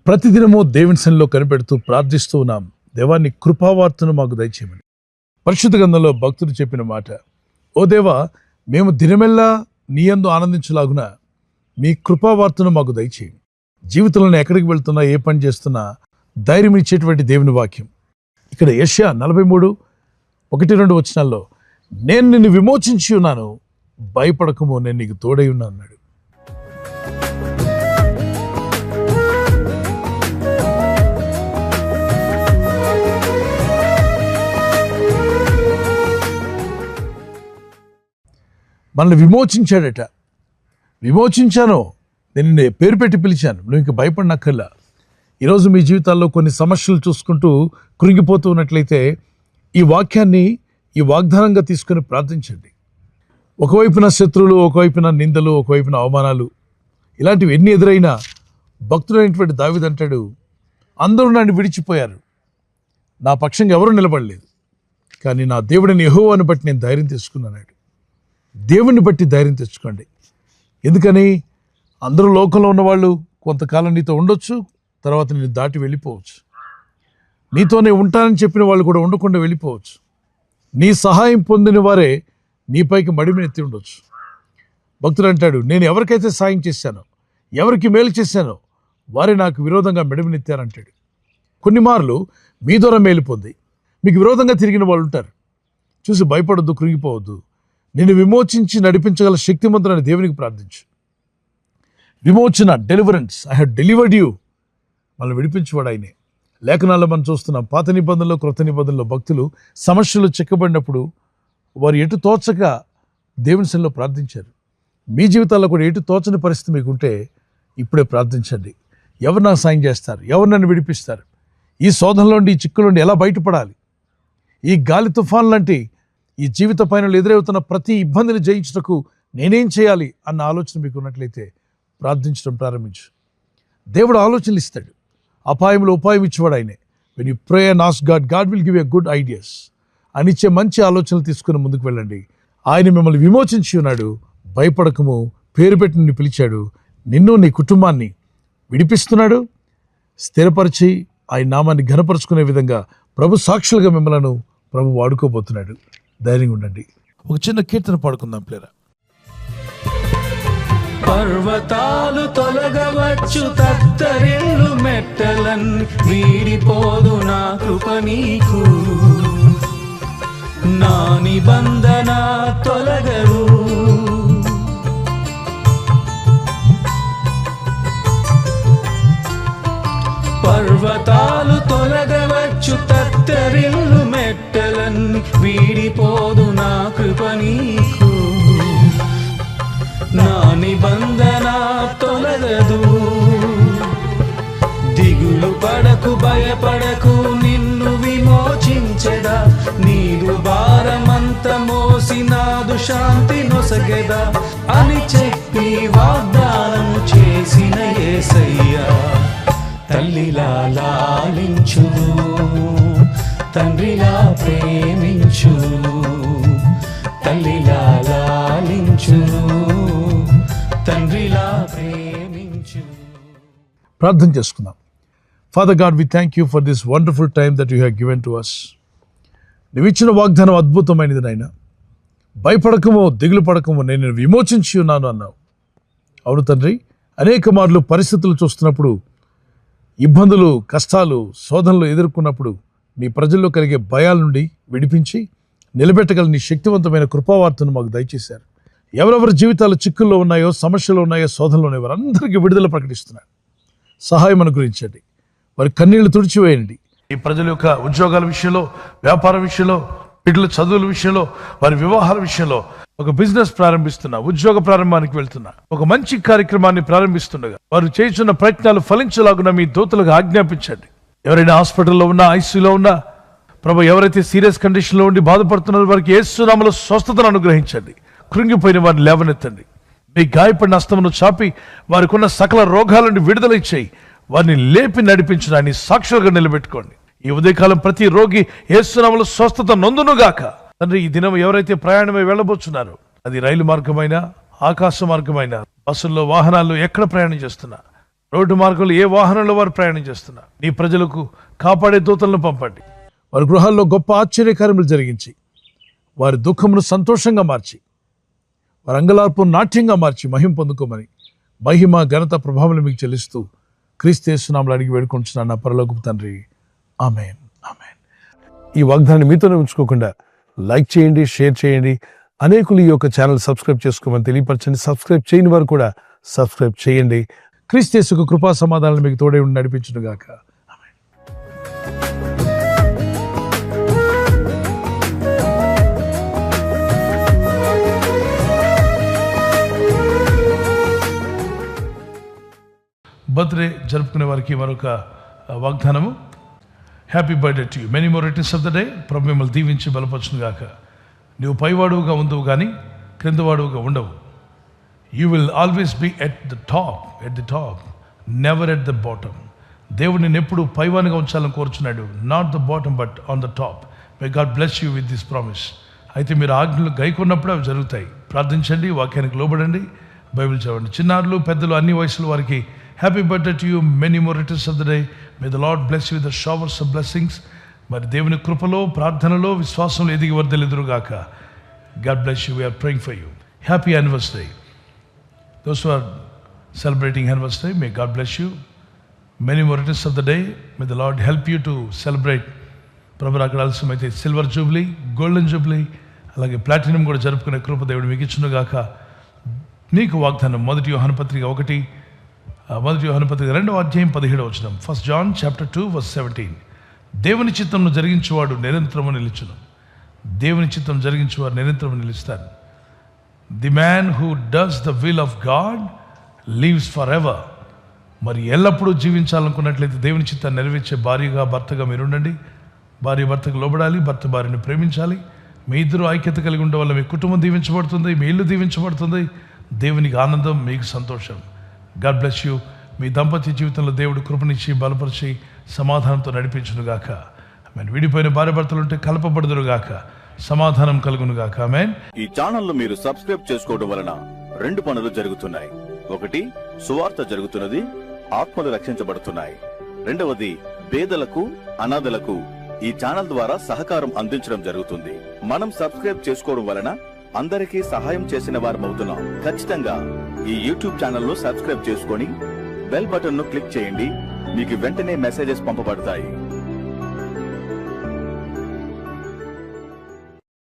ప్రతిదినము దేవుని సన్నిధిలో కనిపెడుతూ ప్రార్థిస్తూ ఉన్నాం. దేవాన్ని కృపావార్తను మాకు దయచేయమని. పరిశుద్ధ గ్రంథంలో భక్తుడు చెప్పిన మాట, ఓ దేవా, మేము దినమెల్లా నీ యందు ఆనందించలాగున మీ కృపావార్తను మాకు దయచేయండి. జీవితంలో ఎక్కడికి వెళ్తున్నా, ఏ పని చేస్తున్నా ధైర్యం ఇచ్చేటువంటి దేవుని వాక్యం. ఇక్కడ యెషయా 43:1-2 వచనాల్లో, నేను నిన్ను విమోచించి ఉన్నాను, భయపడకము, నేను నీకు తోడై ఉన్నా అన్నాడు. మనల్ని విమోచించాడట. విమోచించాను, నేను నిన్ను పేరు పెట్టి పిలిచాను, నువ్వు ఇంక భయపడినక్కర్లా. ఈరోజు మీ జీవితాల్లో కొన్ని సమస్యలు చూసుకుంటూ కృంగిపోతూ ఉన్నట్లయితే ఈ వాక్యాన్ని ఈ వాగ్దానంగా తీసుకొని ప్రార్థించండి. ఒకవైపున శత్రువులు, ఒకవైపున నిందలు, ఒకవైపున అవమానాలు, ఇలాంటివి ఎన్ని ఎదురైనా భక్తుడైనటువంటి దావీదు అంటాడు, అందరూ నన్ను విడిచిపోయారు, నా పక్షంగా ఎవరూ నిలబడలేదు, కానీ నా దేవుడిని యెహోవాను బట్టి నేను ధైర్యం తెచ్చుకున్నాడు. దేవుణ్ణి బట్టి ధైర్యం తెచ్చుకోండి. ఎందుకని? అందరూ లోకంలో ఉన్నవాళ్ళు కొంతకాలం నీతో ఉండొచ్చు, తర్వాత నేను దాటి వెళ్ళిపోవచ్చు. నీతోనే ఉంటానని చెప్పిన వాళ్ళు కూడా ఉండకుండా వెళ్ళిపోవచ్చు. నీ సహాయం పొందిన వారే నీపైకి మడిమెత్తి ఉండొచ్చు. భక్తుడు అంటాడు, నేను ఎవరికైతే సాయం చేశానో, ఎవరికి మేలు చేశానో వారే నాకు విరోధంగా మెడమెత్తారంటాడు. కొన్ని మార్లు మీ ద్వారా మేలు పొంది మీకు విరోధంగా తిరిగిన వాళ్ళు ఉంటారు. చూసి భయపడొద్దు, కృంగిపోవద్దు. నిన్ను విమోచించి నడిపించగల శక్తిమంతుడైన దేవునికి ప్రార్థించు. విమోచన, deliverance, I have delivered you. మనల్ని విడిపించేవాడు ఆయనే. లేఖనాల్లో మనం చూస్తున్నాం, పాత నిబంధనలో, క్రొత్త నిబంధనలో భక్తులు సమస్యలు చిక్కబడినప్పుడు వారు ఎటు తోచక దేవుని సన్నిధిలో ప్రార్థించారు. మీ జీవితాల్లో కూడా ఎటు తోచని పరిస్థితి మీకుంటే ఇప్పుడే ప్రార్థించండి. ఎవరు నాకు సాయం చేస్తారు? ఎవరు నన్ను విడిపిస్తారు? ఈ శోధనలో నుండి, ఈ చిక్కుల నుండి ఎలా బయటపడాలి? ఈ గాలి తుఫాన్ లాంటి ఈ జీవిత పయనంలో ఎదురవుతున్న ప్రతి ఇబ్బందిని జయించుటకు నేనేం చేయాలి అన్న ఆలోచన మీకు ఉన్నట్లయితే ప్రార్థించడం ప్రారంభించు. దేవుడు ఆలోచనలు ఇస్తాడు. అపాయంలో ఉపాయం ఇచ్చేవాడు ఆయనే. When you pray and ask God, God will give you good ideas. అని ఇచ్చే మంచి ఆలోచనలు తీసుకుని ముందుకు వెళ్ళండి. ఆయన మిమ్మల్ని విమోచించి ఉన్నాడు. భయపడకము, పేరు పెట్టి నిన్ను పిలిచాడు. నిన్ను, నీ కుటుంబాన్ని విడిపిస్తున్నాడు. స్థిరపరిచి ఆయన నామాన్ని ఘనపరుచుకునే విధంగా ప్రభు సాక్షులుగా మిమ్మల్ని ప్రభు వాడుకోబోతున్నాడు. ధైర్యంగా ఉండండి. ఒక చిన్న కీర్తన పాడుకుందాం ప్లేరా. పర్వతాలు తొలగవచ్చు, తత్తరిల్లు మెట్టలన్ వీడిపోదు నా కృప నీకు. నా నిబంధన తొలగదు. పర్వతాలు తొలగవచ్చు, తత్తరిల్లు మెట్టలన్ వీడిపోదు నా కృప నీకు. నా నిబంధన తొలగదు. దిగులు పడకు, భయపడకు, నిన్ను విమోచించెదా. నీదు భారమంత మోసి నాదు శాంతి నొసగెదా అని చెప్పి వాగ్దానం చేసిన యేసయ్యా, తల్లిలా లాలించును, తండ్రిలా ప్రేమించు. తల్లిలా లాలించును, తండ్రిలా ప్రేమించు. ప్రార్థన చేసుకుందాం. Father God, we thank you for this wonderful time that you have given to us. నువ్వు ఇచ్చిన వాగ్దానం అద్భుతమైనది నాయనా. భయపడకము, దిగులు పడకము, నేను విమోచించి ఉన్నాను అన్నావు. అవును తండ్రి, అనేక మార్లు పరిస్థితులు చూస్తున్నప్పుడు, ఇబ్బందులు, కష్టాలు, శోధనలు ఎదుర్కొన్నప్పుడు నీ ప్రజల్లో కలిగే భయాల నుండి విడిపించి నిలబెట్టగల నీ శక్తివంతమైన కృపావార్తను మాకు దయచేశారు. ఎవరెవరి జీవితాలు చిక్కుల్లో ఉన్నాయో, సమస్యలు ఉన్నాయో, శోధనలు ఉన్నాయో వారందరికీ విడుదల ప్రకటిస్తున్నారు. సహాయం అనుగ్రహించండి. వారి కన్నీళ్లు తుడిచివేయండి. ఈ ప్రజల యొక్క ఉద్యోగాల విషయంలో, వ్యాపార విషయంలో, బిడ్డల చదువుల విషయంలో, వారి వివాహాల విషయంలో, ఒక బిజినెస్ ప్రారంభిస్తున్నా, ఉద్యోగ ప్రారంభానికి వెళ్తున్నా, ఒక మంచి కార్యక్రమాన్ని ప్రారంభిస్తుండగా వారు చేస్తున్న ప్రయత్నాలు ఫలించలాగున మీ దూతలకు ఆజ్ఞాపించండి. ఎవరైనా హాస్పిటల్లో ఉన్నా, ఐసీయూలో ఉన్నా, ప్రభు ఎవరైతే సీరియస్ కండిషన్లో ఉండి బాధపడుతున్నారో వారికి యేసు నామములో స్వస్థతను అనుగ్రహించండి. కృంగిపోయిన వారిని లేవనెత్తండి. మీ గాయపడిన హస్తమును చాపి వారికి ఉన్న సకల రోగాల నుండి విడుదల ఇచ్చేయి. వారిని లేపి నడిపించడాన్ని సాక్షులుగా నిలబెట్టుకోండి. ఈ ఉదయకాలం ప్రతి రోగి యేసు నామములో స్వస్థత నొందునుగాక. తండ్రి, ఈ దినం ఎవరైతే ప్రయాణమై వెళ్ళబోతున్నారో, అది రైలు మార్గమైనా, ఆకాశ మార్గమైనా, బస్సుల్లో, వాహనాల్లో ఎక్కడ ప్రయాణం చేస్తున్నా రోడ్డు మార్గంలో ఏ వాహనంలో వారు ప్రయాణం చేస్తున్నారు, నీ ప్రజలకు కాపాడే దూతలను పంపండి. వారి గృహాల్లో గొప్ప ఆశ్చర్యకార్యములు జరిగించి వారి దుఃఖమును సంతోషంగా మార్చి వారి అంగలార్పు నాట్యంగా మార్చి మహిమ పొందుకోమని మహిమ ఘనత ప్రభావం మీకు చెల్లిస్తూ క్రీస్తు యేసునామములో అడిగి వేడుకొంటున్నాను నా పరలోకపు తండ్రి. ఆమేన్, ఆమేన్. ఈ వాగ్దానాన్ని మీతోనే ఉంచుకోకుండా లైక్ చేయండి, షేర్ చేయండి. అనేకులు ఈ యొక్క ఛానల్ సబ్స్క్రైబ్ చేసుకోమని తెలియపరచండి. సబ్స్క్రైబ్ చేయని వారు కూడా సబ్స్క్రైబ్ చేయండి. క్రీస్తు యేసు కృపా సమాధానాలు మీకు తోడే ఉండి నడిపించును గాక. బర్త్డే జరుపుకునే వారికి మరొక వాగ్దానము. Happy birthday to you, many more returns of the day. ప్రభు మిమ్మల్ని దీవించి బలపరచును గాక. నువ్వు పైవాడుగా ఉండవు కానీ క్రిందవాడుగా ఉండవు. You will always be at the top, never at the bottom. దేవుడు నేను ఎప్పుడు పైవానిగా ఉంచాలని కోరుచున్నాడు, not the bottom but on the top. May God bless you with this promise. అయితే మీరు ఆజ్ఞలు గైకొన్నప్పుడు అవి జరుగుతాయి. ప్రార్థించండి, వాక్యానికి లోబడండి, బైబిల్ చదవండి. చిన్నారులు పెద్దలు అన్ని వయసుల వారికి happy birthday to you, many more returns of the day. May the Lord bless you with the showers of blessings. మరి దేవుని కృపలో, ప్రార్థనలో, విశ్వాసంలో ఎదిగి వర్ధలెదురుగాక. God bless you. We are praying for you. Happy anniversary. Those who are celebrating anniversary, may God bless you. Many more returns of the day. May the Lord help you to celebrate. ప్రభు అక్కడ ఆలస్యమైతే silver jubilee, golden jubilee, అలాగే platinum కూడా జరుపుకునే కృప దేవుడు మీకు ఇచ్చునుగాక. నీకు వాగ్దానం. మొదటి యోహాను పత్రిక 2వ అధ్యాయం 17వ వచనం. 1 John chapter 2 verse 17. దేవుని చిత్తమును జరిగించువాడు నిరంతరము నిలుచును. దేవుని చిత్తం జరిగించువాడు నిరంతరము నిలుస్తాడు. The man who does the will of God lives for ever. మరి ఎల్లప్పుడూ జీవించాలనుకున్నట్లయితే దేవుని చిత్తాన్ని నెరవేర్చే భార్యగా, భర్తగా మీరు ఉండండి. భార్య భర్తకు లోబడాలి, భర్త భార్యను ప్రేమించాలి. మీ ఇద్దరు ఐక్యత కలిగి ఉండడం వల్ల మీ కుటుంబం దీవించబడుతుంది, మీ ఇల్లు దీవించబడుతుంది. దేవునికి ఆనందం, మీకు సంతోషం. God bless you. మీ దాంపత్య జీవితంలో దేవుడు కృపనిచ్చి బలపరిచి సమాధానంతో నడిపించునుగాక. ఆమేన్. విడిపోయిన భార్య భర్తలు ఉంటే కలపబడుదురుగాక, సమాధానం కలుగునుగాక. ఆమేన్. ఈ ఛానల్ ను మీరు సబ్స్క్రైబ్ చేసుకోవడం వలన 2 పనులు జరుగుతున్నాయి. ఒకటి, సువార్త జరుగుతున్నది, ఆత్మలు రక్షించబడుతున్నాయి. రెండవది, పేదలకు, అనాథలకు ఈ ఛానల్ ద్వారా సహకారం అందించడం జరుగుతుంది. మనం సబ్స్క్రైబ్ చేసుకోవడం వలన అందరికీ సహాయం చేసిన వారం అవుతున్నాం. ఖచ్చితంగా ఈ యూట్యూబ్ ఛానల్ ను సబ్స్క్రైబ్ చేసుకొని బెల్ బటన్ ను క్లిక్ చేయండి. మీకు వెంటనే మెసేజెస్ పంపబడతాయి.